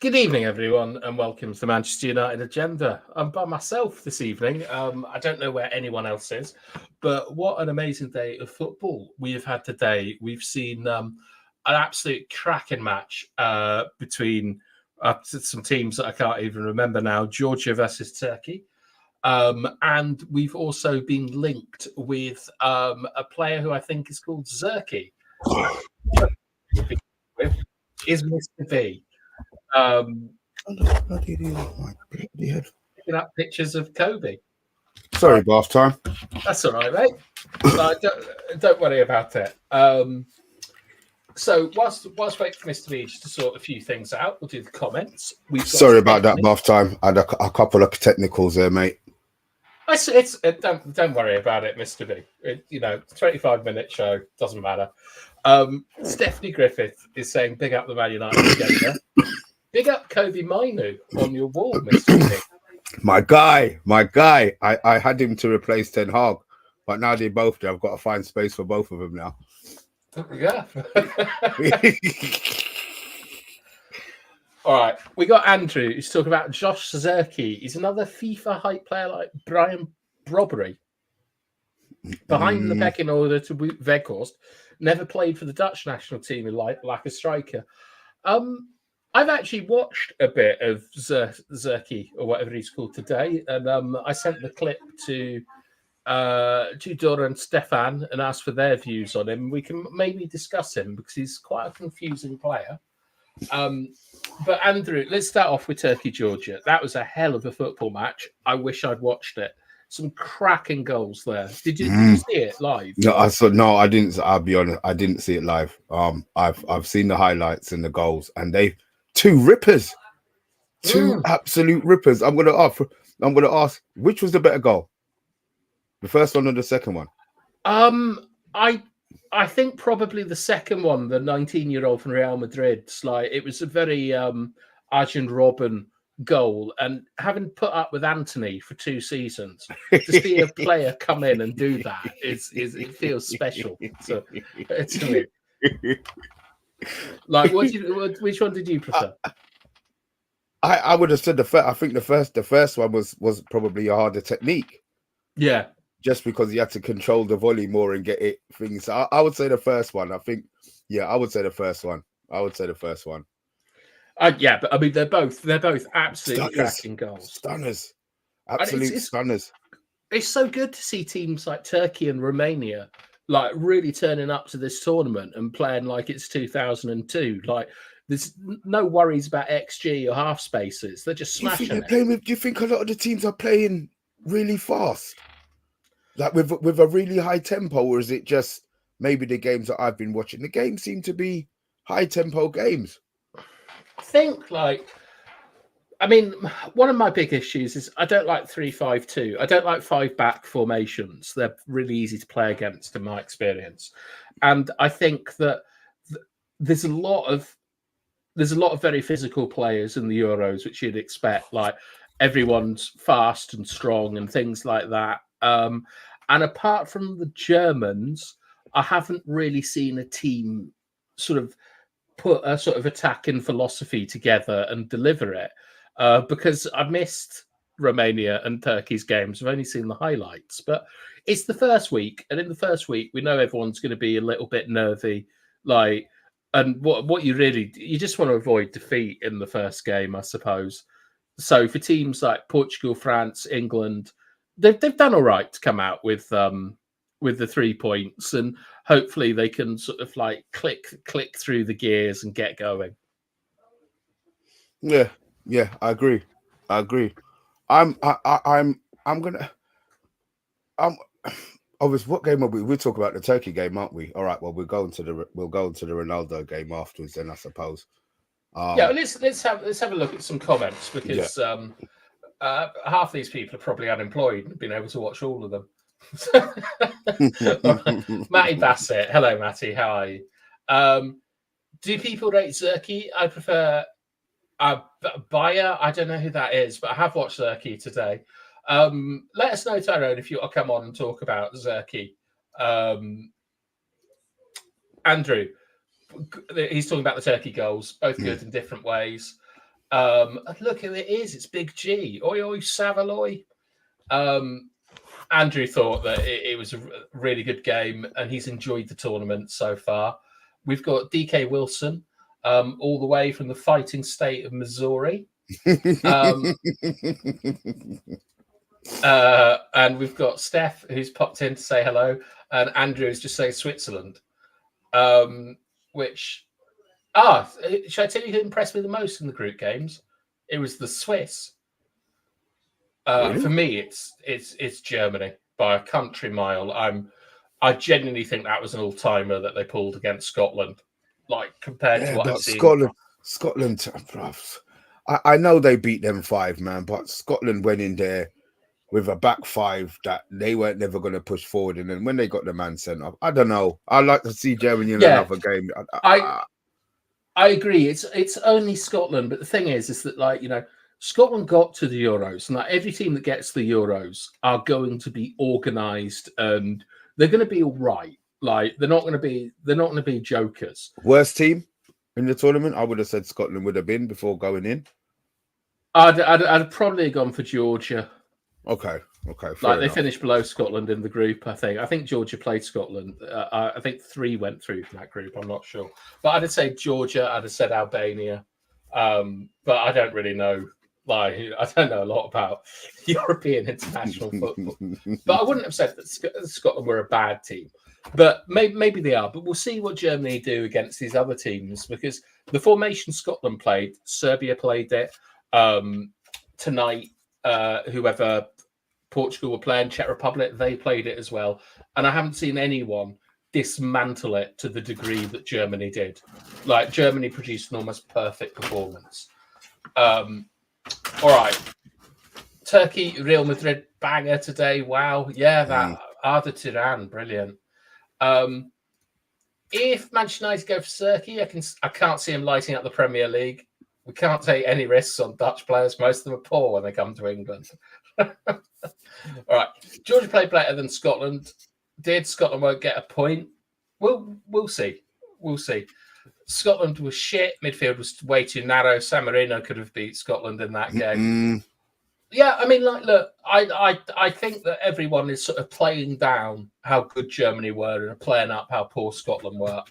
Good evening, everyone, and welcome to the Manchester United Agenda. I'm by myself this evening. I don't know where anyone else is, but what an amazing day of football we have had today. We've seen an absolute cracking match between some teams that I can't even remember now, Georgia versus Turkey. And we've also been linked with a player who I think is called ZIRKZEE. Is Mr. V. Picking up pictures of Kobe. Sorry, bath time. That's all right, mate. Don't worry about it. So whilst waiting for Mr. V to sort a few things out, we'll do the comments. Sorry about that, bath time. I had a couple of technicals there, mate. Don't worry about it, Mr. V. 25-minute show, doesn't matter. Stephanie Griffith is saying, big up the Man United agenda. Big up Kobe Mainu on your wall, Mr. V. My guy. I had him to replace Ten Hag, but now they both do. I've got to find space for both of them now. Yeah. All right. We got Andrew, who's talking about Josh ZIRKZEE. He's another FIFA hype player like Brian Brobbery. Behind the pecking order to Weghorst. Never played for the Dutch national team in like a striker. I've actually watched a bit of ZIRKZEE or whatever he's called today, and I sent the clip to Dora and Stefan and asked for their views on him. We can maybe discuss him because he's quite a confusing player. But Andrew, let's start off with Turkey-Georgia. That was a hell of a football match. I wish I'd watched it. Some cracking goals there. Did you see it live? No, I didn't. I'll be honest, I didn't see it live. I've seen the highlights and the goals, and they two rippers, two absolute rippers. I'm gonna ask, which was the better goal, the first one or the second one? I think probably the second one, the 19-year-old from Real Madrid. Like, it was a very Arjen Robben goal, and having put up with Anthony for 2 seasons, to see a player come in and do that it feels special to me. Like, which one did you prefer? I would have said the first. I think the first one was probably a harder technique. Yeah. Just because you had to control the volley more and get it things. So I would say the first one. I think, I would say the first one. Yeah, but I mean, they're both absolutely cracking goals. Stunners. Absolute stunners. It's so good to see teams like Turkey and Romania like really turning up to this tournament and playing like it's 2002. Like, there's no worries about XG or half spaces. They're just smashing it. Do you think a lot of the teams are playing really fast? Like with a really high tempo, or is it just maybe the games that I've been watching? The games seem to be high tempo games. I think, one of my big issues is I don't like 3-5-2. I don't like 5-back formations. They're really easy to play against, in my experience. And I think that there's a lot of very physical players in the Euros, which you'd expect. Like, everyone's fast and strong and things like that. And apart from the Germans, I haven't really seen a team sort of put a sort of attacking philosophy together and deliver it, because I've missed Romania and Turkey's games. I've only seen the highlights, but it's the first week, and in the first week, we know everyone's going to be a little bit nervy. And what you just want to avoid defeat in the first game, I suppose. So for teams like Portugal, France, England, they've done all right to come out with the 3 points, and hopefully they can sort of like click through the gears and get going. Yeah, I agree. Obviously, what game are we? We'll talk about the Turkey game, aren't we? All right. Well, we'll go into the Ronaldo game afterwards, then I suppose. Let's have a look at some comments, because half these people are probably unemployed and have been able to watch all of them. Matty Bassett, hello Matty, how are you? Do people rate ZIRKZEE? I prefer Bayer. I don't know who that is, but I have watched ZIRKZEE today. Let us know, Tyrone, if you want to come on and talk about ZIRKZEE. Andrew, he's talking about the Turkey goals, both good in different ways. Look, it is. It's Big G. Oi, oi, Savaloy. Andrew thought that it was a really good game, and he's enjoyed the tournament so far. We've got DK Wilson, all the way from the fighting state of Missouri. And we've got Steph, who's popped in to say hello, and Andrew is just saying Switzerland. Should I tell you who impressed me the most in the group games? It was the Swiss. Really? For me, it's Germany by a country mile. I genuinely think that was an all-timer that they pulled against Scotland. Like compared to what I've seen. Scotland, bruv. I know they beat them 5, man, but Scotland went in there with a back 5 that they weren't never going to push forward. And then when they got the man sent off, I don't know. I'd like to see Germany in another game. I agree. It's only Scotland, but the thing is that, like, you know, Scotland got to the Euros, and like every team that gets to the Euros are going to be organised, and they're going to be all right. Like they're not going to be jokers. Worst team in the tournament, I would have said Scotland would have been before going in. I'd probably gone for Georgia. Okay. Like they finished below Scotland in the group. I think Georgia played Scotland. I think 3 went through from that group. I'm not sure, but I'd have said Georgia. I'd have said Albania. But I don't really know. Like I don't know a lot about European international football. But I wouldn't have said that Scotland were a bad team. But maybe they are. But we'll see what Germany do against these other teams, because the formation Scotland played, Serbia played it tonight. Whoever Portugal were playing, Czech Republic, they played it as well. And I haven't seen anyone dismantle it to the degree that Germany did. Like Germany produced an almost perfect performance. All right. Turkey, Real Madrid banger today. Wow. Yeah, that Arda Turan, brilliant. If Manchester United go for ZIRKZEE, I can't see him lighting up the Premier League. We can't take any risks on Dutch players. Most of them are poor when they come to England. All right. Georgia played better than Scotland. Scotland won't get a point? We'll see. We'll see. Scotland was shit. Midfield was way too narrow. San Marino could have beat Scotland in that game. Yeah, I mean, like, look, I think that everyone is sort of playing down how good Germany were and playing up how poor Scotland were.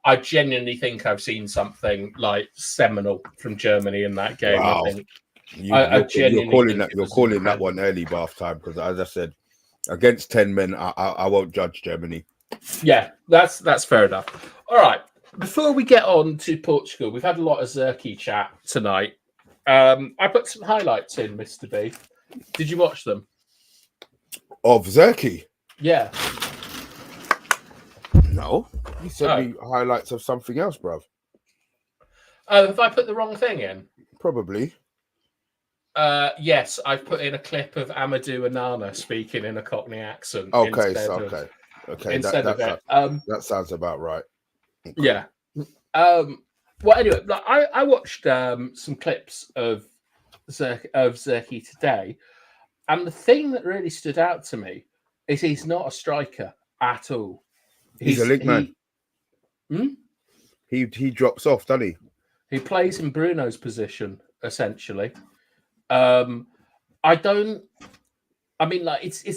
I genuinely think I've seen something like seminal from Germany in that game. Wow. I think you're calling that one early bath time, because as I said, against 10 men, I won't judge Germany. Yeah, that's fair enough. All right. Before we get on to Portugal, we've had a lot of ZIRKZEE chat tonight. I put some highlights in, Mr. B. Did you watch them? Of ZIRKZEE? Yeah. No. You sent me highlights of something else, bruv. Have I put the wrong thing in? Probably. Yes, I've put in a clip of Amadou Onana speaking in a Cockney accent. Okay. That sounds about right. Okay. Yeah. Well, anyway, I watched some clips of ZIRKZEE today, and the thing that really stood out to me is he's not a striker at all. He's a link man. He drops off, doesn't he? He plays in Bruno's position essentially. It's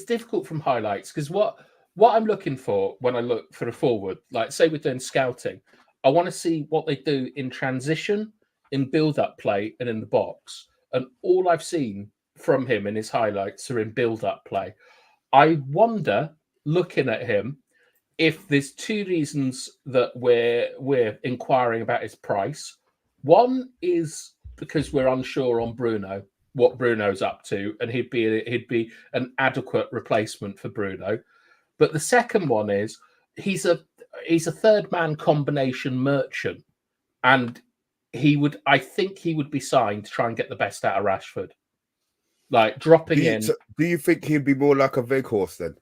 difficult from highlights, because what I'm looking for when I look for a forward, like say we're doing scouting, I want to see what they do in transition, in build-up play, and in the box. And all I've seen from him in his highlights are in build-up play. I wonder, looking at him, if there's 2 reasons that we're inquiring about his price. One is because we're unsure on Bruno, what Bruno's up to, and he'd be an adequate replacement for Bruno. But the second one is he's a third man combination merchant, and I think he would be signed to try and get the best out of Rashford. Like dropping in. Do you think he'd be more like a Weghorst then?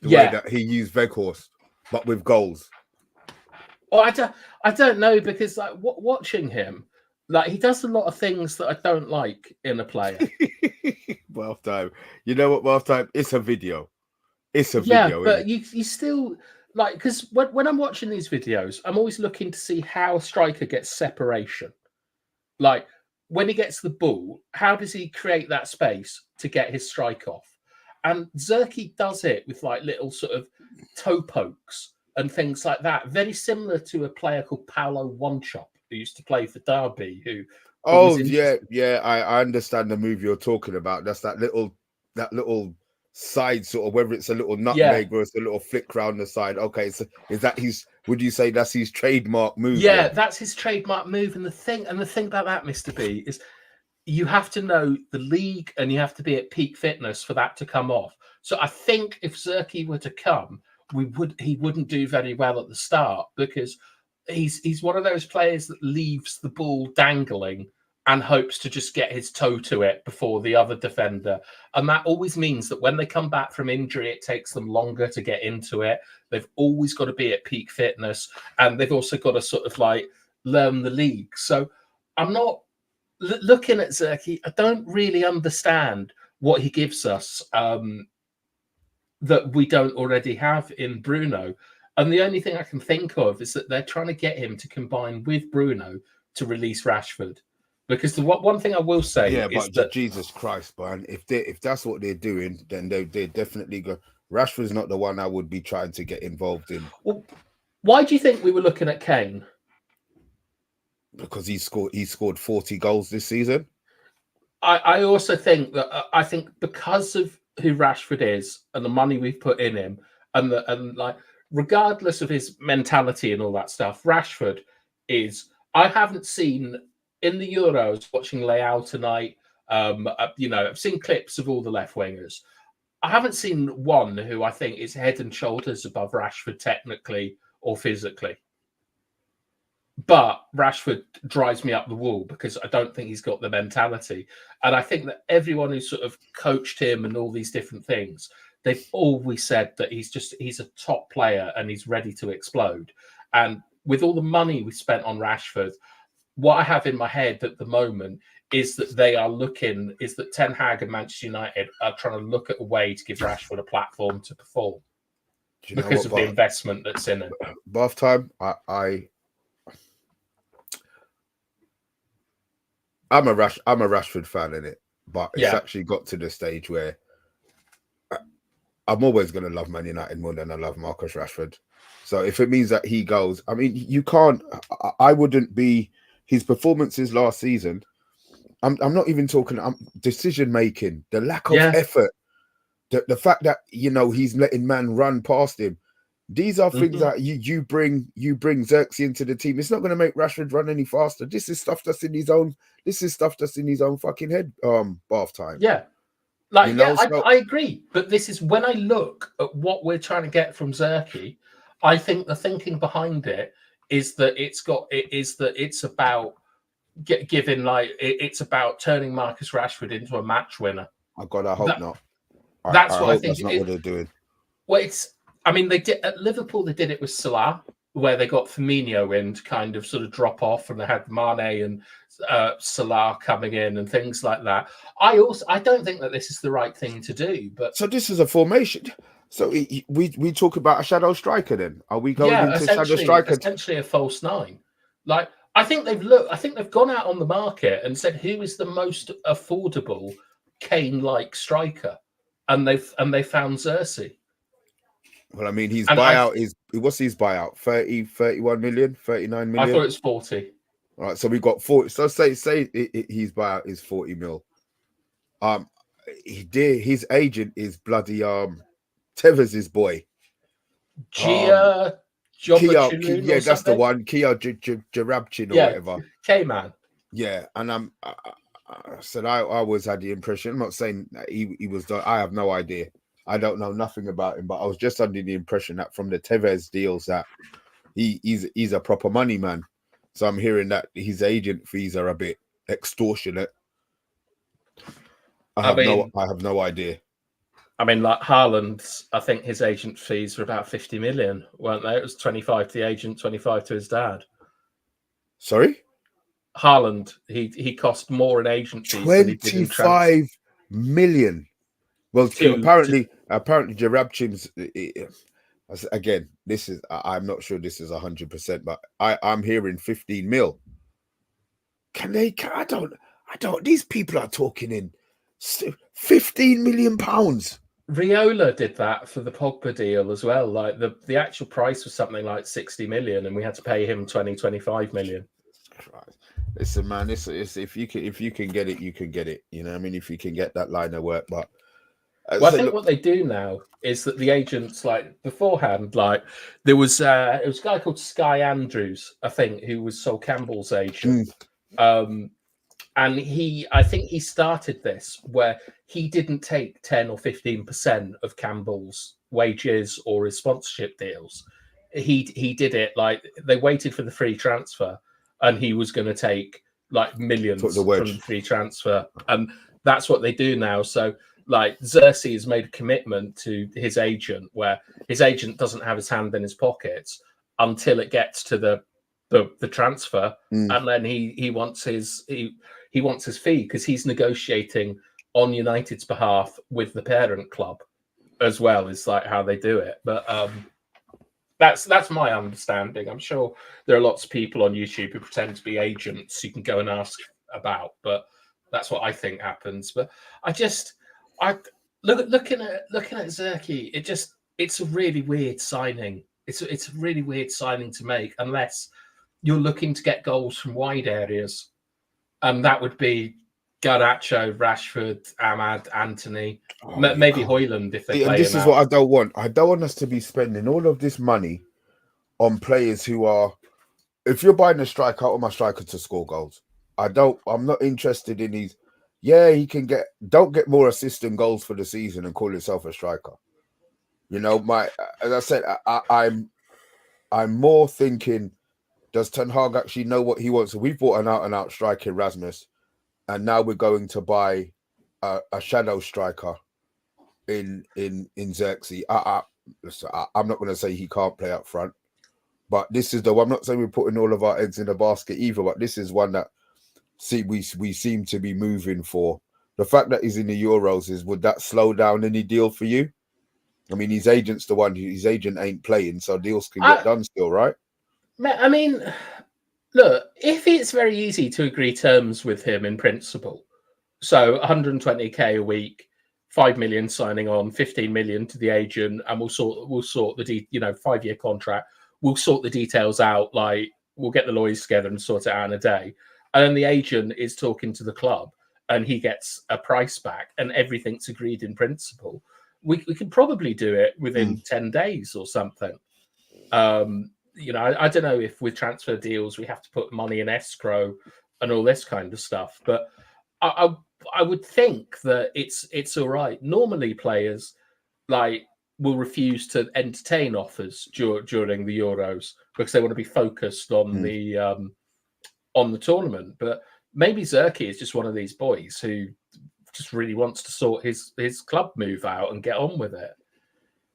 The way that he used Weghorst, but with goals. Well, I don't know, because like watching him, like he does a lot of things that I don't like in a player. Bath time. You know what, bath time? It's a video. It's a video. Yeah, but you still like, because when I'm watching these videos, I'm always looking to see how a striker gets separation. Like when he gets the ball, how does he create that space to get his strike off? And ZIRKZEE does it with like little sort of toe pokes and things like that. Very similar to a player called Paolo Wanchop, who used to play for Derby, who Oh yeah, I understand the move you're talking about. That's that little side sort of, whether it's a little nutmeg or it's a little flick round the side. Okay, so is that his? Would you say that's his trademark move? Yeah, that's his trademark move. And the thing about that, Mr. B, is you have to know the league and you have to be at peak fitness for that to come off. So I think if ZIRKZEE were to come, he wouldn't do very well at the start, because he's one of those players that leaves the ball dangling and hopes to just get his toe to it before the other defender. And that always means that when they come back from injury, it takes them longer to get into it. They've always got to be at peak fitness, and they've also got to sort of like learn the league. So I'm not looking at ZIRKZEE. I don't really understand what he gives us that we don't already have in Bruno. And the only thing I can think of is that they're trying to get him to combine with Bruno to release Rashford. Because the one thing I will say is that Jesus Christ, man, if that's what they're doing, then they definitely go. Rashford's not the one I would be trying to get involved in. Well, why do you think we were looking at Kane? Because he scored 40 goals this season. I also think that I think because of who Rashford is and the money we've put in him, and like regardless of his mentality and all that stuff, Rashford is. I haven't seen in the Euros watching Leao tonight. I've seen clips of all the left wingers. I haven't seen one who I think is head and shoulders above Rashford technically or physically. But Rashford drives me up the wall because I don't think he's got the mentality. And I think that everyone who's sort of coached him and all these different things, they've always said that he's a top player and he's ready to explode. And with all the money we spent on Rashford, what I have in my head at the moment is that Ten Hag and Manchester United are trying to look at a way to give Rashford a platform to perform because of the investment that's in it. Bath time, I'm a Rashford fan in it, but it's actually got to the stage where I'm always going to love Man United more than I love Marcus Rashford. So if it means that he goes, I mean, you can't. I wouldn't be his performances last season. I'm not even talking decision making, the lack of effort, the fact that he's letting man run past him. These are things that you bring ZIRKZEE into the team. It's not going to make Rashford run any faster. This is stuff that's in his own. This is stuff that's in his own fucking head. Bath time. Yeah, I agree. But this is when I look at what we're trying to get from ZIRKZEE. I think the thinking behind it is that it's about it's about turning Marcus Rashford into a match winner. I hope not. That's what I think. That's not what they're doing. Well, they did at Liverpool. They did it with Salah, where they got Firmino in to kind of sort of drop off, and they had Mane and Salah coming in and things like that. I don't think that this is the right thing to do. But so this is a formation. So we talk about a shadow striker. Then are we going into shadow striker? Essentially a false nine. Like I think they've gone out on the market and said who is the most affordable Kane-like striker, and they found ZIRKZEE. Well, I mean, his buyout is what's his buyout? 30, 31 million, 39 million. I thought it was 40. All right, so we got 40. So say his buyout is 40 mil. His agent is bloody Tevez' boy. Kia, that's the one. Kia Jarabchin or whatever. K-Man. Yeah, and I said I always had the impression. I'm not saying that he was. I have no idea. I don't know nothing about him, but I was just under the impression that from the Tevez deals that he's a proper money man. So I'm hearing that his agent fees are a bit extortionate. I have no idea. I mean, like Haaland, I think his agent fees were about 50 million, weren't they? It was 25 to the agent, 25 to his dad. Sorry? Haaland, he cost more in agent fees. 25 million. Well, apparently, Jarabchin's again. This is I'm not sure this is 100%, but I'm hearing 15 mil. I don't. These people are talking in 15 million pounds. Riola did that for the Pogba deal as well. Like the actual price was something like 60 million, and we had to pay him 25 million. Christ. Listen, man, it's if you can get it, you can get it. You know what I mean? If you can get that line of work, but well, I think what they do now is that the agents, like beforehand, like there was it was a guy called Sky Andrews, I think, who was Sol Campbell's agent. And I think he started this where he didn't take 10 or 15% of Campbell's wages or his sponsorship deals. He did it like they waited for the free transfer, and he was going to take like millions from the free transfer, and that's what they do now. So like ZIRKZEE has made a commitment to his agent where his agent doesn't have his hand in his pockets until it gets to the transfer, and then he wants his he wants his fee because he's negotiating on United's behalf with the parent club as well. Is like how they do it, but that's my understanding. I'm sure there are lots of people on YouTube who pretend to be agents you can go and ask about, but that's what I think happens. But I looking at ZIRKZEE, it's a really weird signing. It's a really weird signing to make unless you're looking to get goals from wide areas. And that would be Garnacho, Rashford, Ahmad, Anthony, maybe Højlund if they play. And this is what I don't want. I don't want us to be spending all of this money on players who are. If you're buying a striker, I want my striker to score goals. I'm not interested in these. Yeah, he can get. Don't get more assists and goals for the season and call yourself a striker. You know, as I said, I'm more thinking. Does Ten Hag actually know what he wants? So we've bought an out-and-out striker, Erasmus, and now we're going to buy a shadow striker in ZIRKZEE. I'm not going to say he can't play up front, but this is the one. I'm not saying we're putting all of our eggs in a basket either, but this is one that we seem to be moving for. The fact that he's in the Euros would that slow down any deal for you? I mean, his agent's the one. His agent ain't playing, so deals can get done still, right? I mean, look, if it's very easy to agree terms with him in principle, so 120k a week, 5 million signing on, 15 million to the agent, and we'll sort the 5-year contract. We'll sort the details out. Like we'll get the lawyers together and sort it out in a day. And then the agent is talking to the club, and he gets a price back, and everything's agreed in principle. We can probably do it within 10 days or something. I don't know if with transfer deals we have to put money in escrow and all this kind of stuff, but I would think that it's all right. Normally, players like will refuse to entertain offers during the Euros because they want to be focused on the tournament. But maybe ZIRKZEE is just one of these boys who just really wants to sort his club move out and get on with it.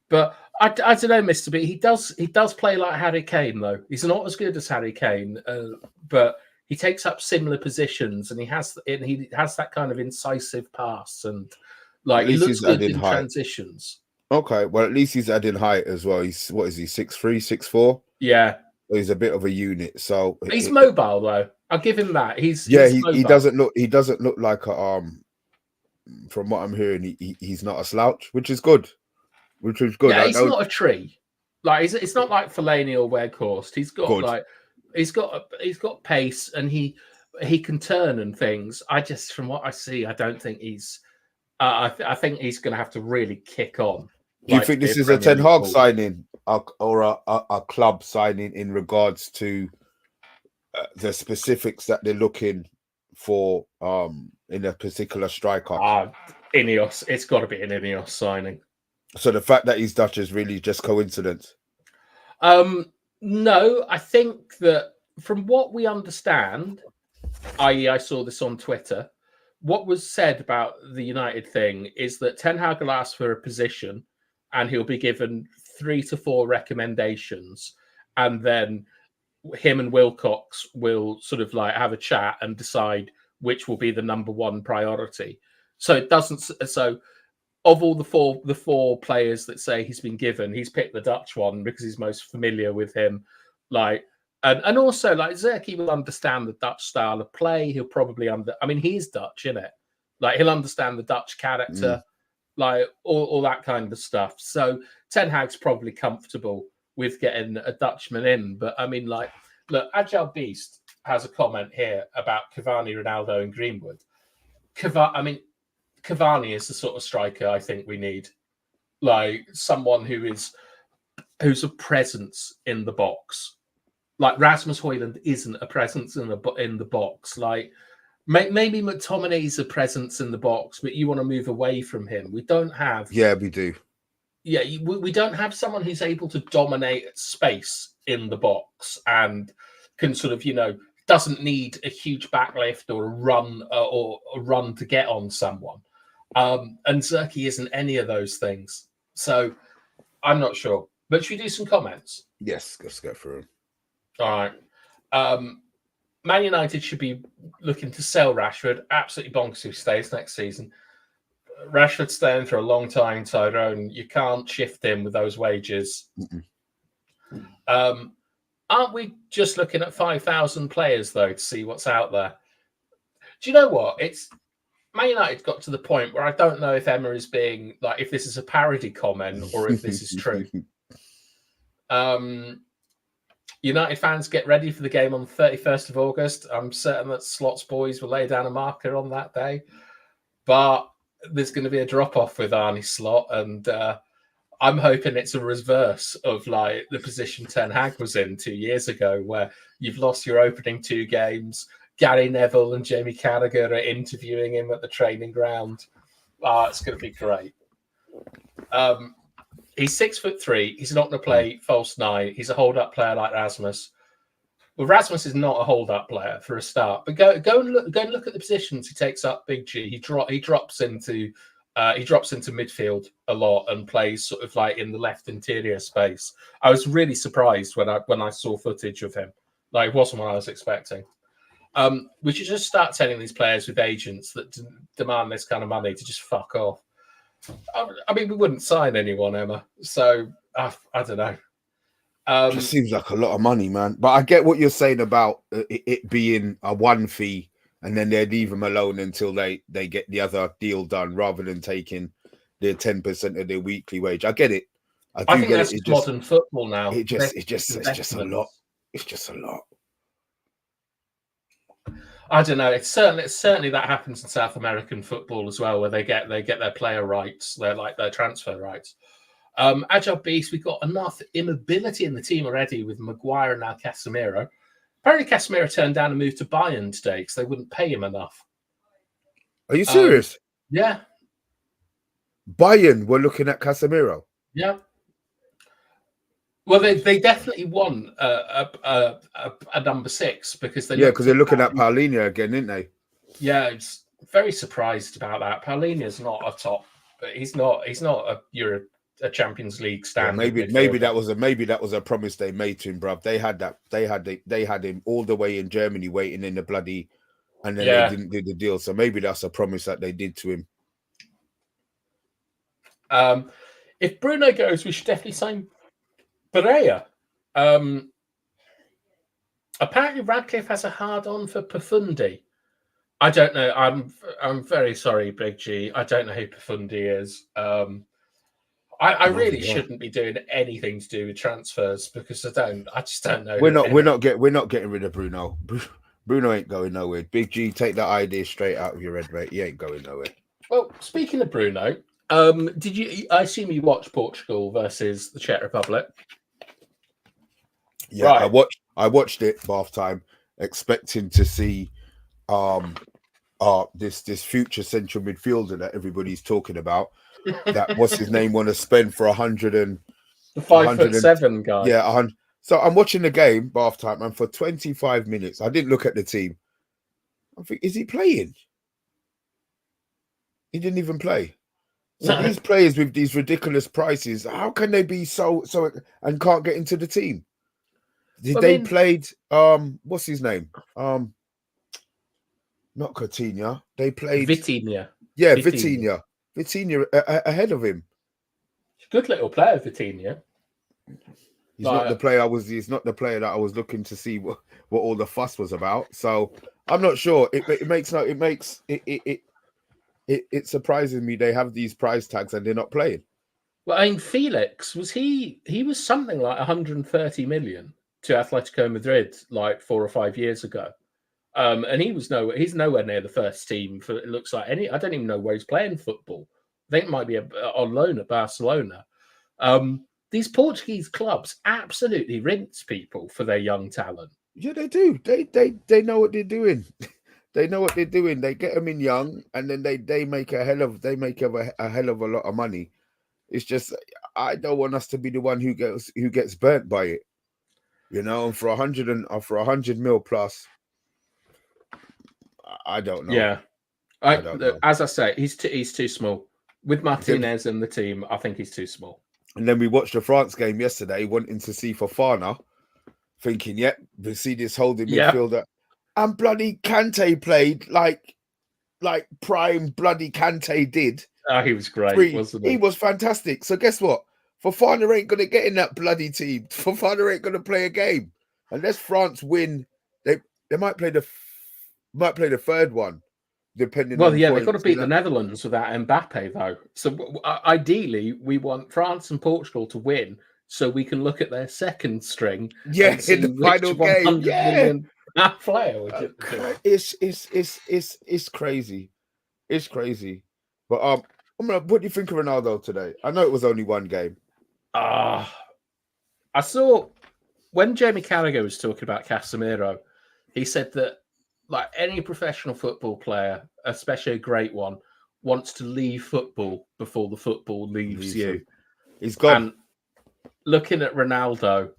But I don't know, Mr. B. He does play like Harry Kane, though. He's not as good as Harry Kane, but he takes up similar positions, and he has that kind of incisive pass, and like he looks good in transitions. Okay, well at least he's adding height as well. He's 6'3", 6'4"? Yeah, he's a bit of a unit. So he's mobile, though. I'll give him that. He doesn't look like a From what I'm hearing, he's not a slouch, which is good. Yeah, he's not a tree. Like it's not like Fellaini or Weghorst. He's got pace, and he can turn and things. From what I see, I don't think he's. I think he's going to have to really kick on. Do you think this is a Ten Hag signing or a club signing in regards to the specifics that they're looking for in a particular striker? Ineos. It's got to be an Ineos signing. So the fact that he's Dutch is really just coincidence? No, I think that from what we understand, i.e. I saw this on Twitter, what was said about the United thing is that Ten Hag will ask for a position and he'll be given 3 to 4 recommendations, and then him and Wilcox will sort of like have a chat and decide which will be the number one priority. So it doesn't. So of all the four players that say he's been given, he's picked the Dutch one because he's most familiar with him. Like And also, like, ZIRKZEE will understand the Dutch style of play. He'll probably he's Dutch, innit? Like, he'll understand the Dutch character, like all that kind of stuff. So Ten Hag's probably comfortable with getting a Dutchman in. But I mean, like, look, Agile Beast has a comment here about Cavani, Ronaldo, and Greenwood. Cavani is the sort of striker I think we need, like someone who's a presence in the box. Like Rasmus Højlund isn't a presence in the box. Like maybe McTominay's a presence in the box, but you want to move away from him. We don't have. Yeah, we do. Yeah, we don't have someone who's able to dominate space in the box and can sort of, doesn't need a huge backlift or a run to get on someone. And ZIRKZEE isn't any of those things. So I'm not sure. But should we do some comments? Yes, let's go through them. All right. Man United should be looking to sell Rashford. Absolutely bonkers who stays next season. Rashford's staying for a long time, Tyrone. You can't shift him with those wages. Aren't we just looking at 5,000 players, though, to see what's out there? Do you know what? Man United got to the point where I don't know if Emma is being, like, if this is a parody comment or if this is true. United fans, get ready for the game on the 31st of August. I'm certain that Slot's boys will lay down a marker on that day. But there's going to be a drop-off with Arne Slot, and I'm hoping it's a reverse of, like, the position Ten Hag was in 2 years ago, where you've lost your opening 2 games. Gary Neville and Jamie Carragher are interviewing him at the training ground. It's going to be great. He's 6'3". He's not going to play false 9. He's a hold-up player like Rasmus. Well, Rasmus is not a hold-up player for a start. But go and look at the positions he takes up. Big G. He drops into midfield a lot and plays sort of like in the left interior space. I was really surprised when I saw footage of him. Like, it wasn't what I was expecting. We should just start telling these players with agents that demand this kind of money to just fuck off. I mean, we wouldn't sign anyone, Emma. So I don't know. It just seems like a lot of money, man. But I get what you're saying about it being a one fee, and then they'd leave them alone until they get the other deal done, rather than taking their 10% of their weekly wage. I get it. I think that's modern football now. It's just a lot. It's just a lot. I don't know. It's certainly that happens in South American football as well, where they get their player rights, their transfer rights. Agile Beast, we've got enough immobility in the team already with Maguire and now Casemiro. Apparently, Casemiro turned down a move to Bayern today because they wouldn't pay him enough. Are you serious? Yeah. Bayern were looking at Casemiro. Yeah. Well, they definitely want a number 6 because they're looking at Paulinho again, didn't they? Yeah, I was very surprised about that. Paulinho's not a top, but he's not a Champions League standard. Yeah, maybe that was a promise they made to him, bruv. They had him all the way in Germany waiting in the bloody, and then they didn't do the deal. So maybe that's a promise that they did to him. If Bruno goes, we should definitely sign Pereira. Apparently Radcliffe has a hard-on for Profundi. I don't know. I'm very sorry, Big G. I don't know who Profundi is. I really shouldn't be doing anything to do with transfers because I just don't know. We're not getting rid of Bruno. Bruno ain't going nowhere. Big G, take that idea straight out of your head, mate. He ain't going nowhere. Well, speaking of Bruno, did you? I assume you watched Portugal versus the Czech Republic. Yeah, right. I watched it half time, expecting to see this future central midfielder that everybody's talking about. That what's his name want to spend for 100 and the 5'7" guy. Yeah, so I'm watching the game half time, and for 25 minutes, I didn't look at the team. I think, is he playing? He didn't even play. So these players with these ridiculous prices, how can they be so and can't get into the team? Played what's his name? Not Coutinho. They played Vitinha. Yeah, Vitinha. Vitinha ahead of him. Good little player, Vitinha. He's not the player He's not the player that I was looking to see what all the fuss was about. So I'm not sure. It surprises me they have these price tags and they're not playing. Well, I mean, Felix he was something like 130 million to Atletico Madrid like 4 or 5 years ago, and he's nowhere near the first team for it looks like any. I don't even know where he's playing football. I think it might be on loan at Barcelona. These Portuguese clubs absolutely rinse people for their young talent. Yeah, they do. They know what they're doing. They know what they're doing. They get them in young, and then they make a hell of a lot of money. It's just I don't want us to be the one who gets burnt by it, you know. And for 100 mil plus, I don't know. Yeah, I don't know. As I say, he's too small. With Martinez and the team, I think he's too small. And then we watched the France game yesterday, wanting to see Fofana, thinking, yep, we see this holding midfielder. And bloody Kante played like prime bloody Kante did. Oh, he was great, wasn't he? He was fantastic. So guess what? Fofana ain't going to get in that bloody team. Fofana ain't going to play a game. Unless France win, they might play the third one. Depending on they've got to beat the Netherlands without Mbappe, though. So ideally, we want France and Portugal to win so we can look at their second string. Yeah, in the final game. Yeah. Player. It's crazy. It's crazy. But what do you think of Ronaldo today? I know it was only one game. I saw when Jamie Carragher was talking about Casemiro, he said that like any professional football player, especially a great one, wants to leave football before the football leaves you. He's gone. And looking at Ronaldo,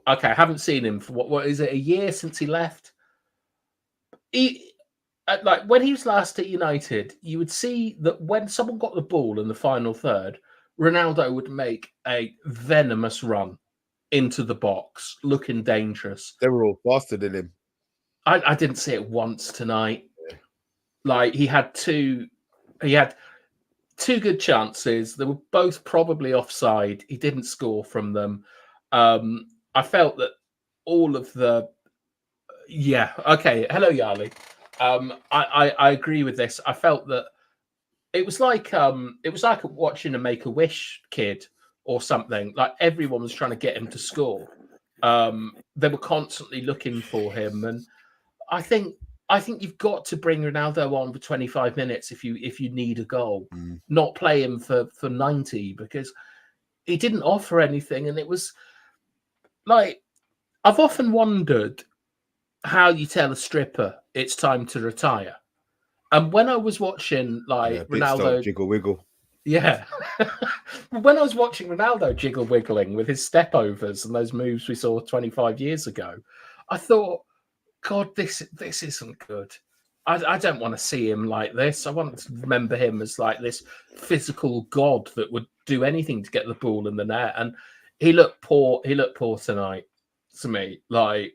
okay, I haven't seen him for what is it, a year since he left? Like when he was last at United, you would see that when someone got the ball in the final third, Ronaldo would make a venomous run into the box, looking dangerous. They were all faster than him. I didn't see it once tonight. Yeah. Like he had two good chances. They were both probably offside. He didn't score from them. I felt that all of the hello Yali. I agree with this. I felt that it was like watching a Make-A-Wish kid or something. Like everyone was trying to get him to score. They were constantly looking for him, and I think you've got to bring Ronaldo on for 25 minutes if you need a goal, not play him for 90 because he didn't offer anything, and it was like I've often wondered how you tell a stripper it's time to retire. And when I was watching Ronaldo jiggle wiggle. Yeah. When I was watching Ronaldo jiggle wiggling with his step overs and those moves we saw 25 years ago, I thought, God, this isn't good. I don't want to see him like this. I want to remember him as like this physical god that would do anything to get the ball in the net. And he looked poor. He looked poor tonight to me. Like,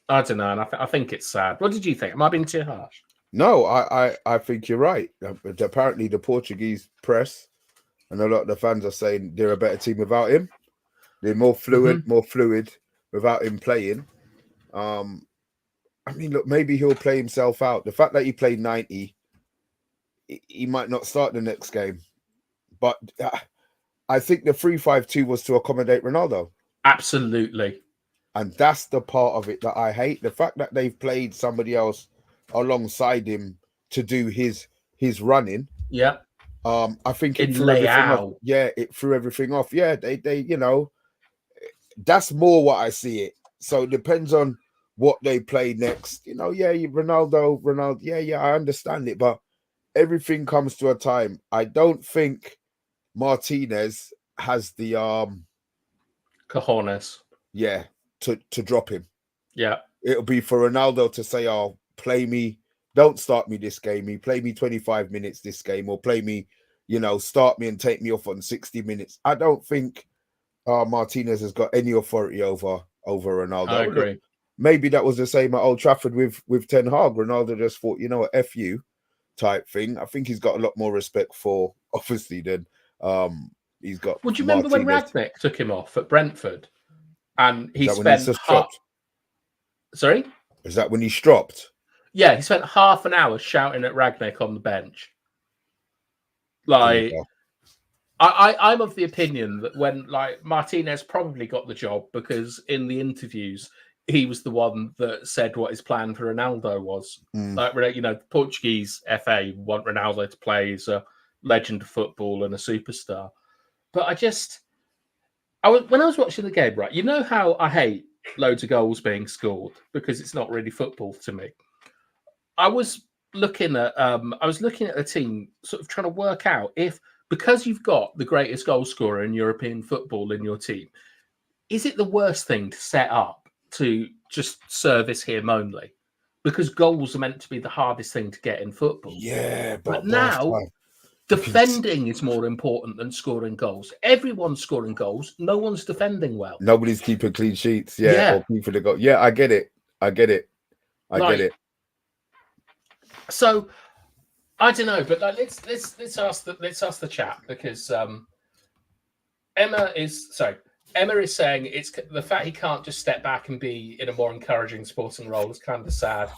I don't know. And I think it's sad. What did you think? Am I being too harsh? No, I think you're right. Apparently, the Portuguese press and a lot of the fans are saying they're a better team without him. They're more fluid without him playing. I mean, look, maybe he'll play himself out. The fact that he played 90, he might not start the next game. But I think the 3-5-2 was to accommodate Ronaldo. Absolutely. And that's the part of it that I hate. The fact that they've played somebody else alongside him to do his running. Yeah. I think it threw everything off. Yeah, it threw everything off. Yeah, they that's more what I see it. So it depends on what they play next. Ronaldo, yeah, I understand it, but everything comes to a time. I don't think Martinez has the cojones. Yeah, to drop him. Yeah. It'll be for Ronaldo to say, "Oh, play me. Don't start me this game. He play me 25 minutes this game, or play me, start me and take me off on 60 minutes." I don't think Martinez has got any authority over Ronaldo. I agree. Look, maybe that was the same at Old Trafford with Ten Hag. Ronaldo just thought, F you type thing. I think he's got a lot more respect for, obviously, than he's got. Would you remember when Ragnick took him off at Brentford? and he Is that when he spent just dropped? Sorry? Is that when he dropped? Yeah, he spent half an hour shouting at Ragnick on the bench. Like, I'm of the opinion that when like Martinez probably got the job because in the interviews he was the one that said what his plan for Ronaldo was. Like, you know, the Portuguese FA want Ronaldo to play as a legend of football and a superstar. But when I was watching the game, right, you know how I hate loads of goals being scored because it's not really football to me. I was looking at a team sort of trying to work out if, because you've got the greatest goal scorer in European football in your team, is it the worst thing to set up to just service him only? Because goals are meant to be the hardest thing to get in football. Yeah, but now defending is more important than scoring goals. Everyone's scoring goals. No one's defending well. Nobody's keeping clean sheets. Yeah. Or keeping the goal. Yeah, I get it. I get it. So I don't know, but like, let's ask the chat, because Emma is saying it's the fact he can't just step back and be in a more encouraging sporting role is kind of sad.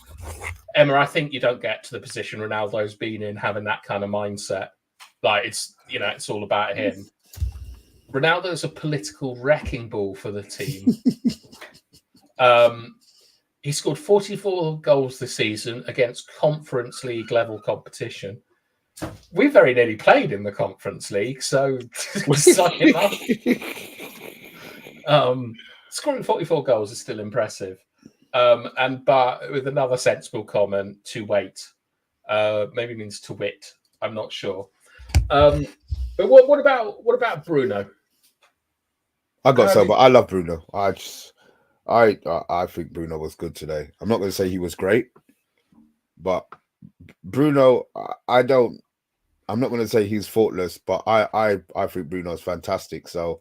Emma, I think you don't get to the position Ronaldo's been in having that kind of mindset. Like, it's all about him. Ronaldo's a political wrecking ball for the team. He scored 44 goals this season against Conference League level competition. We very nearly played in the Conference League, so suck it up. Scoring 44 goals is still impressive. But with another sensible comment, to wait. Maybe means to wit. I'm not sure. But what about Bruno? But I love Bruno. I think Bruno was good today. I'm not going to say he was great, but Bruno, I'm not going to say he's faultless, but I think Bruno's fantastic. So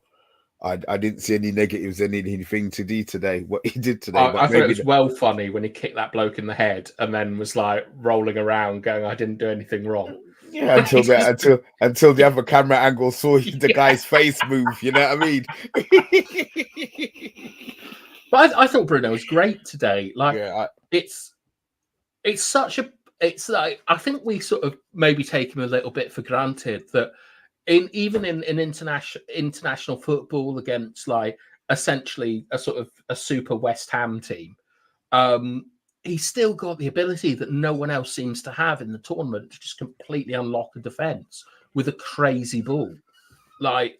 I didn't see any negatives, anything to do today. What he did today, I thought it was well funny when he kicked that bloke in the head and then was like rolling around, going, "I didn't do anything wrong." Yeah, until the other camera angle saw the guy's face move. You know what I mean? But I thought Bruno was great today. Like, it's like, I think we sort of maybe take him a little bit for granted that even in international football against like essentially a sort of a super West Ham team, he's still got the ability that no one else seems to have in the tournament to just completely unlock a defense with a crazy ball. Like,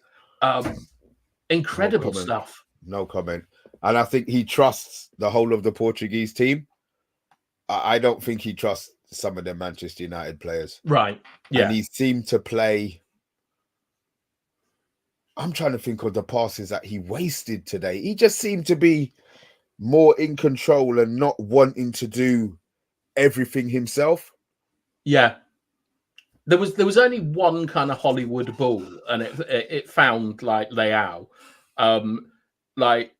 incredible stuff. No comment. And I think he trusts the whole of the Portuguese team. I don't think he trusts some of the Manchester United players. Right. Yeah. And he seemed to play. I'm trying to think of the passes that he wasted today. He just seemed to be more in control and not wanting to do everything himself. Yeah. There was only one kind of Hollywood ball, and it found like Leao. Like,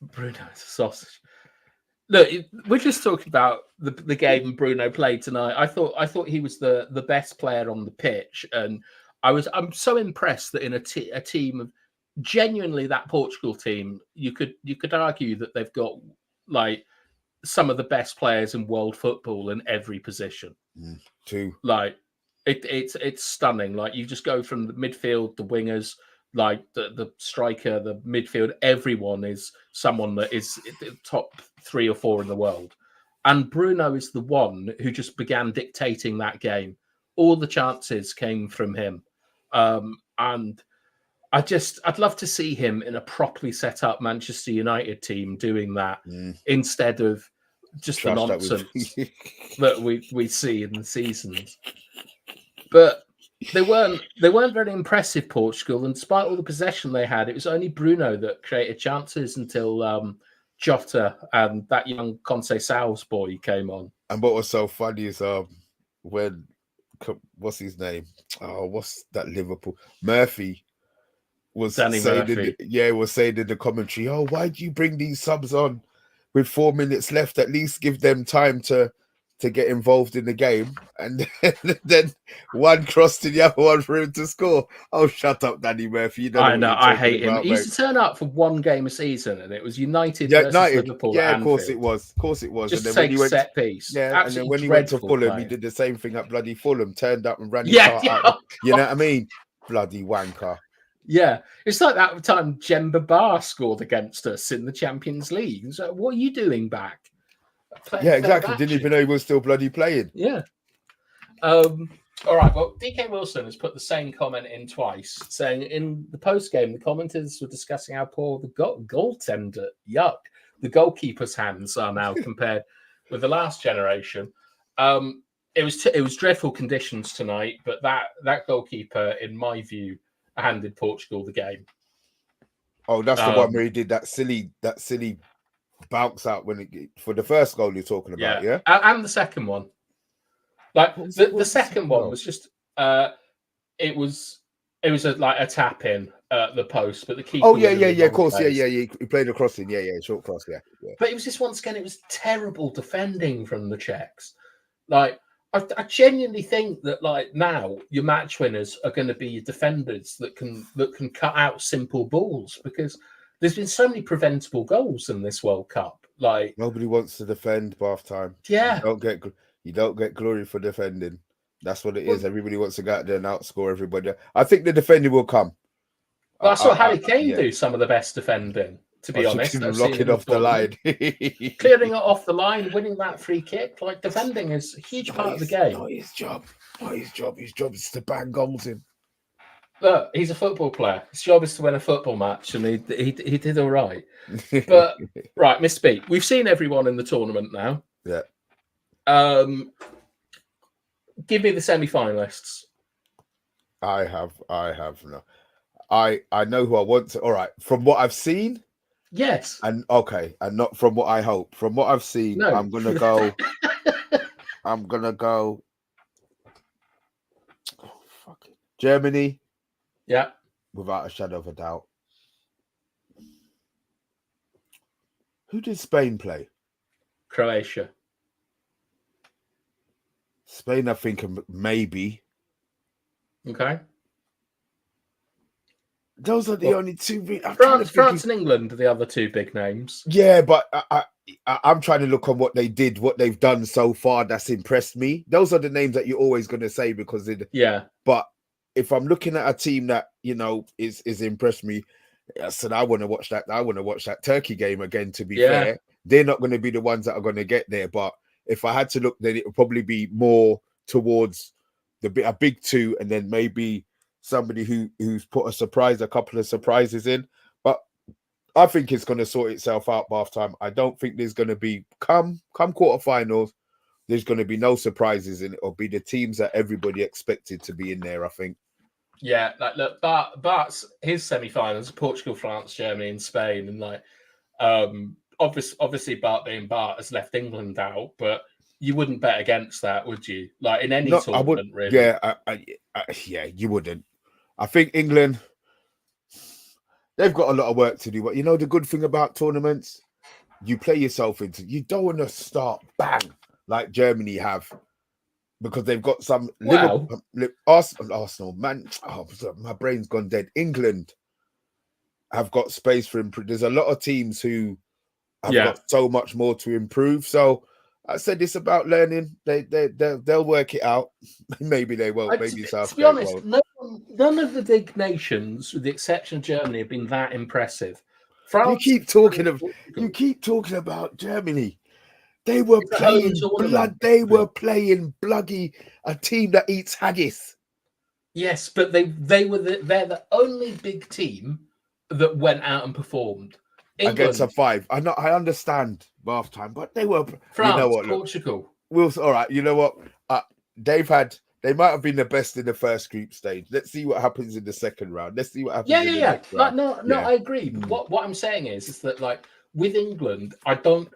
Bruno's a sausage. Look, we're just talking about the game Bruno played tonight. I thought he was the best player on the pitch, and I'm so impressed that in a team of genuinely that Portugal team, you could argue that they've got like some of the best players in world football in every position. Too. Like, it's stunning. Like, you just go from the midfield, the wingers, like the striker, the midfield, everyone is someone that is top 3 or 4 in the world. And Bruno is the one who just began dictating that game. All the chances came from him. And I'd love to see him in a properly set up Manchester United team doing that instead of just the nonsense that we see in the seasons. But they weren't very impressive, Portugal, and despite all the possession they had, it was only Bruno that created chances until Jota and that young Conceição's boy came on. And what was so funny is when what's his name? Oh, what's that Liverpool Murphy was saying was saying in the commentary, "Oh, why do you bring these subs on with 4 minutes left? At least give them time to to get involved in the game, and then one crossed to the other one for him to score. Oh, shut up, Danny Murphy. You don't know I what know, you're I talking hate him. about, He mate. used to turn up for one game a season, and it was United Yeah, versus United. Liverpool. Yeah, At of course Anfield. it was. Of course it was. Just And to then when take he went, set piece. yeah, and then Absolutely when he went to dreadful Fulham, he playing. did the same thing at bloody Fulham. Turned up and ran his Yeah, heart yeah. out. You know what I mean? Bloody wanker. Yeah, it's like that time Jemba Bar scored against us in the Champions League. So what are you doing back? Yeah, exactly. Didn't even know he was still bloody playing. Yeah. All right. Well, DK Wilson has put the same comment in twice, saying in the post game, the commenters were discussing how poor the goaltender, yuck, the goalkeeper's hands are now compared with the last generation. It was dreadful conditions tonight, but that goalkeeper, in my view, handed Portugal the game. Oh, that's the one where he did that silly bounce out for the first goal you're talking about, yeah? And the second one. Like the second one was just it was like a tap in at the post, but the keeper. Oh yeah, of course, yeah. He played a crossing, short cross, yeah. But it was just once again, it was terrible defending from the Czechs. Like I genuinely think that like now your match winners are going to be your defenders that can cut out simple balls, because there's been so many preventable goals in this World Cup. Like nobody wants to defend half time. Yeah, you don't get glory for defending. That's what it is. Everybody wants to go out there and outscore everybody. I think the defending will come. Well, I saw Harry Kane do some of the best defending, to be honest. Locking off the line. Clearing it off the line, winning that free kick. Like, defending is a huge part of the game. Not his job. His job is to bang goals in. Look, he's a football player. His job is to win a football match, and he did all right. But, right, Mr. B, we've seen everyone in the tournament now. Yeah. Give me the semi-finalists. I have no. I know who I want to. All right, from what I've seen, yes, and okay, and not from what I hope. From what I've seen, no. I'm gonna go. Oh, fuck it. Germany. Yeah, without a shadow of a doubt. Who did Spain play? Croatia. Spain, I think maybe. Okay. Those are the only two. France and England are the other two big names. Yeah, but I'm trying to look on what they did, what they've done so far. That's impressed me. Those are the names that you're always going to say because But if I'm looking at a team that is impressed me, I said I want to watch that. I want to watch that Turkey game again. To be fair, they're not going to be the ones that are going to get there. But if I had to look, then it would probably be more towards a big two, and then maybe somebody who's put a couple of surprises in. But I think it's going to sort itself out by half time. I don't think there's going to be come quarterfinals. There's going to be no surprises in it. It'll be the teams that everybody expected to be in there, I think. Yeah, like look, Bart's his semi-finals: Portugal, France, Germany, and Spain, and obviously Bart being Bart has left England out, but you wouldn't bet against that, would you? Like in any tournament, really? Yeah, yeah, you wouldn't. I think England, they've got a lot of work to do. But the good thing about tournaments, you play yourself into. You don't want to start bang like Germany have. Because they've got some Arsenal, man. Oh, my brain's gone dead. England have got space for improvement. There's a lot of teams who have got so much more to improve. So I said it's about learning. They'll work it out. Maybe they won't. Maybe South. To be honest, none of the big nations, with the exception of Germany, have been that impressive. France. You keep talking about Germany. They were playing blood. They were playing bloody a team that eats haggis. Yes, but they're the only big team that went out and performed. England, against a 5. I understand half time, but they were France, Portugal. All right, you know what? They might have been the best in the first group stage. Let's see what happens in the second round. Let's see what happens. In the next round. I agree. What I'm saying is that like. With England, I don't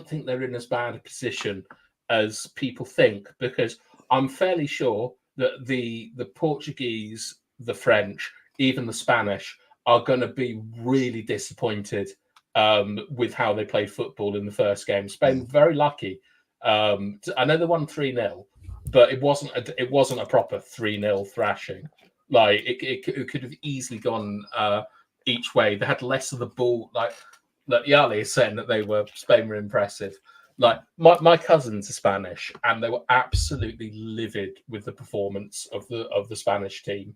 think they're in as bad a position as people think, because I'm fairly sure that the Portuguese, the French, even the Spanish are going to be really disappointed with how they played football in the first game. Spain very lucky I know they won 3-0, but it wasn't a proper 3-0 thrashing. Like it could have easily gone each way. They had less of the ball. Like Yali is saying that Spain were impressive. Like my cousins are Spanish, and they were absolutely livid with the performance of the Spanish team.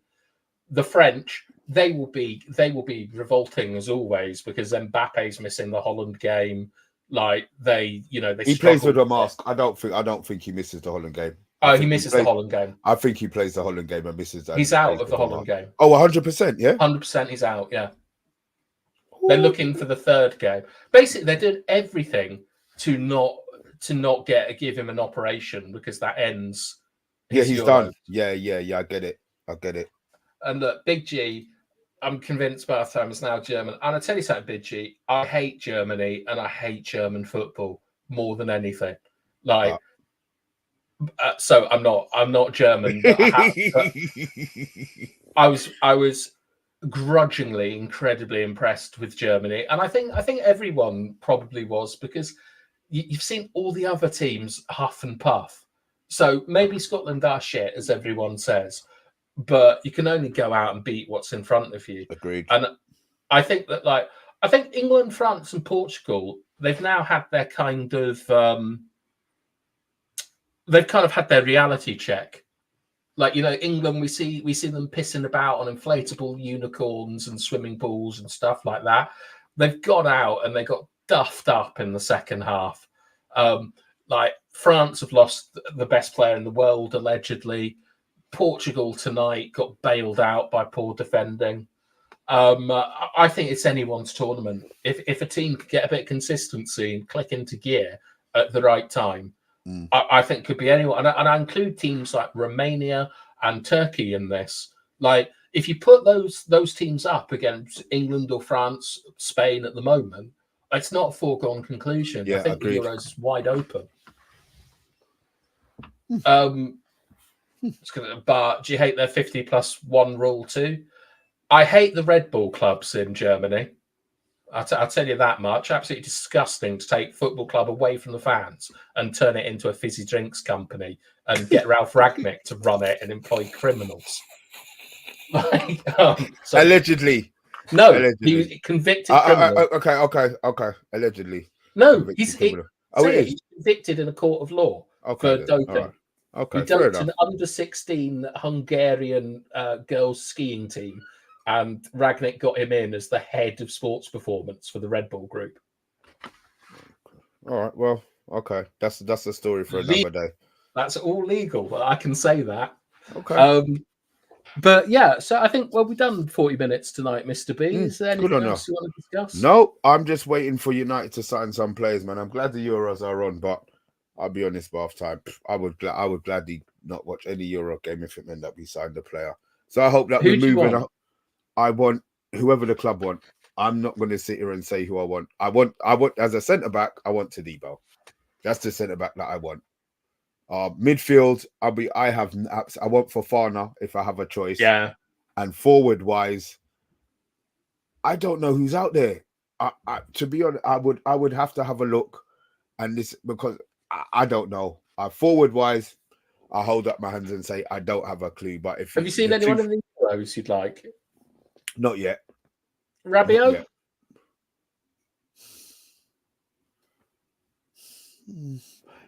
The French, they will be revolting as always because Mbappe's missing the Holland game. Like they he plays with a mask. I don't think he misses the Holland game. He misses the Holland game. I think he plays the Holland game and misses that. He's out of the Holland game. Oh, 100%, yeah? 100% he's out, yeah. They're looking for the third game. Basically, they're doing everything to not give him an operation because that ends. Yeah, he's done. Yeah, I get it. And look, Big G, I'm convinced Bartham is now German. And I tell you something, Big G, I hate Germany and I hate German football more than anything. Like, so I'm not German. But I was grudgingly incredibly impressed with Germany, and I think everyone probably was because you've seen all the other teams huff and puff. So maybe Scotland are shit, as everyone says, but you can only go out and beat what's in front of you. Agreed. And I think that England, France, and Portugal, they've now had their kind of had their reality check. Like, England, we see them pissing about on inflatable unicorns and swimming pools and stuff like that. They've got out and they got duffed up in the second half. Like, France have lost the best player in the world, allegedly. Portugal tonight got bailed out by poor defending. I think it's anyone's tournament. If a team could get a bit of consistency and click into gear at the right time, I think could be anyone. And I include teams like Romania and Turkey in this. Like, if you put those teams up against England or France, Spain at the moment, it's not a foregone conclusion. Yeah, I think agreed. the Euros is wide open. But do you hate their 50+1 rule too? I hate the Red Bull clubs in Germany. I'll tell you that much. Absolutely disgusting to take football club away from the fans and turn it into a fizzy drinks company and get Ralph Ragnick to run it and employ criminals. Allegedly. No, allegedly. he was convicted criminal. Okay. Allegedly. No, he's convicted in a court of law for doping. Right. Okay, he doped an under-16 Hungarian girls skiing team, and Ragnick got him in as the head of sports performance for the Red Bull Group. All right, well, okay. That's the story for another day. That's all legal, but I can say that. Okay. But yeah, so I think, we've done 40 minutes tonight, Mr. B. Is there anything else you want to discuss? No, I'm just waiting for United to sign some players, man. I'm glad the Euros are on, but I'll be honest, by half time, I would gladly not watch any Euro game if it meant that we signed a player. So I hope that we're moving. I want whoever the club want. I'm not going to sit here and say who I want. I want as a centre back. I want Todibo. That's the centre back that I want. Midfield, I want Fofana if I have a choice. Yeah. And forward wise, I don't know who's out there. To be honest, I would have to have a look, and this because I don't know. Forward wise, I hold up my hands and say I don't have a clue. But have you seen anyone in the Euros you'd like? Not yet. Rabiot? Not yet.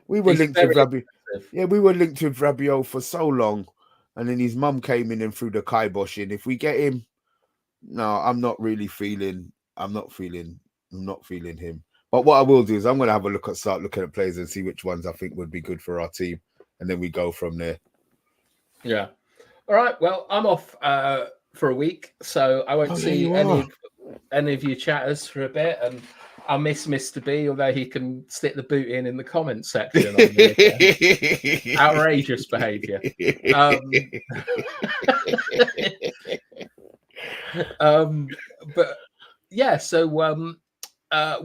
We were linked with Rabiot. Yeah, we were linked with Rabiot for so long, and then his mum came in and threw the kibosh in. If we get him, no, I'm not feeling him. But what I will do is I'm going to start looking at players and see which ones I think would be good for our team, and then we go from there. Yeah. All right. Well, I'm off for a week, so I won't see any of you chatters for a bit, and I'll miss Mr. B, although he can stick the boot in the comments section. Outrageous behaviour. But yeah, so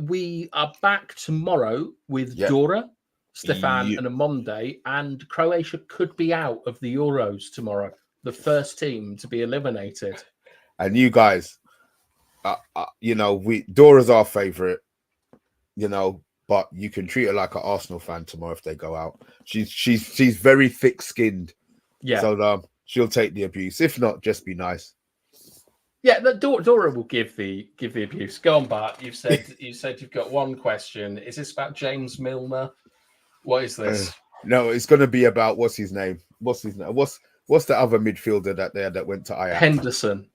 we are back tomorrow with Dora, Stefan, and Amonde, and Croatia could be out of the Euros tomorrow, the first team to be eliminated. And you guys, Dora's our favourite. but you can treat her like an Arsenal fan tomorrow if they go out. She's very thick-skinned. Yeah. So she'll take the abuse. If not, just be nice. Yeah, Dora will give the abuse. Go on, Bart. You said you've got one question. Is this about James Milner? What is this? No, it's going to be about what's his name? What's the other midfielder that went to Ajax?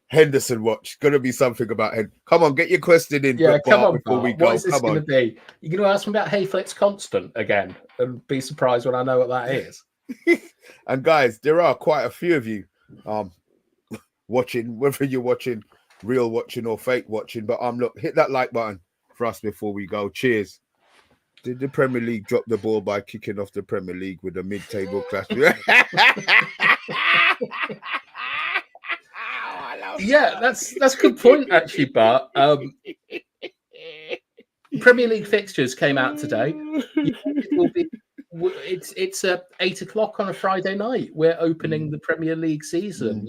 Henderson. Watch. Going to be something about him. Come on, get your question in. Yeah, come on, before Bart. we go. What is this going to be? You're going to ask me about Hayflick's Constant again, and be surprised when I know what that is. And guys, there are quite a few of you watching, whether you're watching real watching or fake watching. But look, hit that like button for us before we go. Cheers. Did the Premier League drop the ball by kicking off the Premier League with a mid-table clash? Yeah, that's a good point, actually, Bart. Premier League fixtures came out today. It's 8 o'clock on a Friday night. We're opening the Premier League season.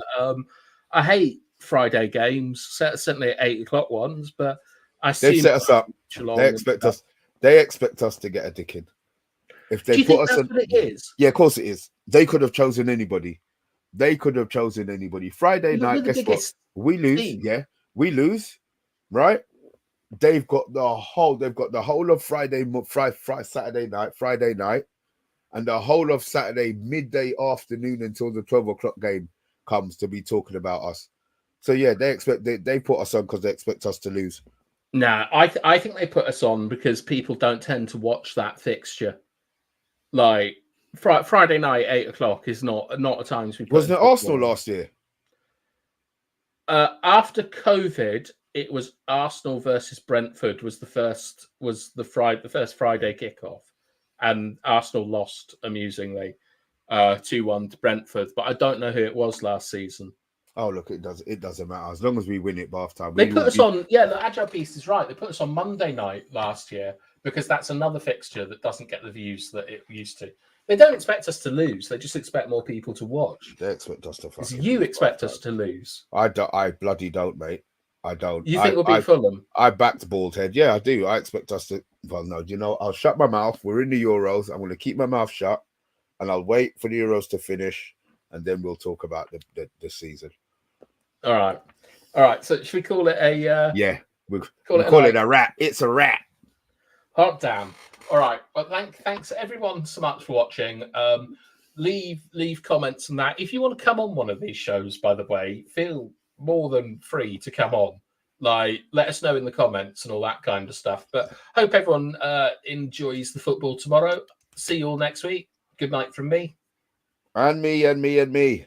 I hate Friday games, certainly at 8 o'clock ones, but they've set us up. They expect us to get a dick in. If they put us on, what it is? Yeah, of course it is. They could have chosen anybody. Friday night, guess what? We lose. Team. Yeah, we lose. Right? They've got the whole of Friday night, and the whole of Saturday midday afternoon until the 12 o'clock game comes to be talking about us. So yeah, they put us on because they expect us to lose. Nah, I think they put us on because people don't tend to watch that fixture. Like Friday night, 8 o'clock is not a time to be. Wasn't it Arsenal last year? After COVID, it was Arsenal versus Brentford was the first Friday kickoff, and Arsenal lost amusingly 2-1 to Brentford. But I don't know who it was last season. Oh, look, it doesn't matter as long as we win it by half time. They put us on. Yeah, the Agile Beast is right. They put us on Monday night last year because that's another fixture that doesn't get the views that it used to. They don't expect us to lose. They just expect more people to watch. They expect us to. You expect us to lose. I bloody don't, mate. I don't. You think we'll beat Fulham? I backed Baldhead. Yeah, I do. I expect us to. Well, no, I'll shut my mouth. We're in the Euros. I'm going to keep my mouth shut, and I'll wait for the Euros to finish, and then we'll talk about the season. All right. So should we call it a? Yeah, we call it a wrap. It's a wrap. Hot damn. All right. Well, thanks everyone so much for watching. Leave comments on that. If you want to come on one of these shows, by the way, feel more than free to come on. Like, let us know in the comments and all that kind of stuff. But hope everyone enjoys the football tomorrow. See you all next week. Good night from me. And me.